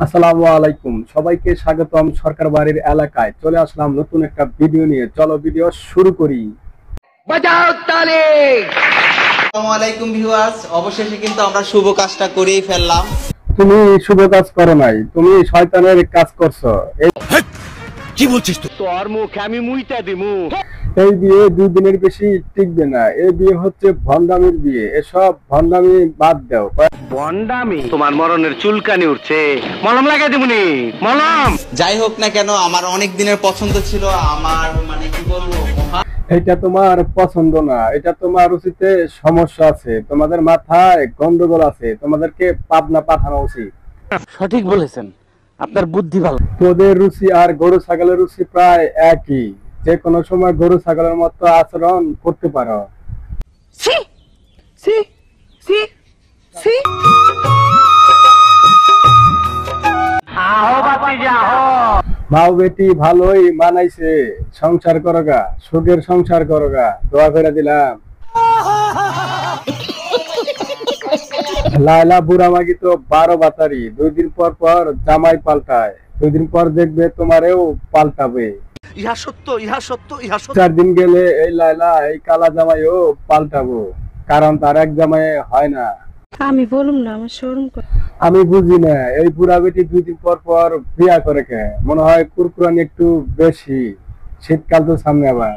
আসসালামু আলাইকুম, সবাইকে স্বাগতম। সরকার বাড়ির এলাকায় চলে আসলাম নতুন একটা ভিডিও নিয়ে। চলো ভিডিও শুরু করি। বাজাও তালি। আসসালামু আলাইকুম ভিউয়ার্স, অবশেষে কিন্তু আমরা শুভ কাজটা করেই ফেললাম। তুমি শুভ কাজ করো নাই, তুমি শয়তানের কাজ করছো। কি বলছিস তুই? তোর মুখ আমি মুইতা দিমু। এই বিয়ে 2 দিনের বেশি টিকবে না। এই বিয়ে হচ্ছে ভণ্ডামির বিয়ে। এসব ভণ্ডামি বাদ দাও। বন্ডামি? তোমার মরণের চুলকানি উঠছে, মলম লাগাই দিমুনি। মলম যাই হোক না কেন, আমার অনেক দিনের পছন্দ ছিল। আমার কি বলবো, এটা তোমার পছন্দ না, এটা তোমার রুচিতে সমস্যা আছে, তোমাদের মাথায় গন্ডগোল আছে, তোমাদেরকে পাবনা পাঠানো উচিত। সঠিক বলেছেন, আপনার বুদ্ধি ভালো। তোদের রুচি আর গরু ছাগলের রুচি প্রায় একই। যে কোনো সময় গরু ছাগলের মতো আচরণ করতে পারো। সি সি সি সি আহো বাতি যাও। মাও বেটি ভালোই মানাইছে। সংসার করোগা, সুখের সংসার করোগা, দোয়া করে দিলাম। লায়লা বুড়া মাগি তো 12 বাতারি। 2 দিন পর পর জামাই পাল্টায়। 2 দিন পর দেখবে তোমারেও পাল্টাবে। ইহা সত্য, ইহা সত্য, ইহা সত্য। 4 দিন গেলে এই লায়লা এই কালা জামাইও পাল্টাবো, কারণ তার এক জামাই হয় না। আমি বলুম না, আমার শরম করে। আমি বুঝি না এই বুড়া বেটি 2 দিন পর পর বিয়া করে কে। মনে হয় কুরকুরানি একটু বেশি। শীতকাল তো সামনে আবার।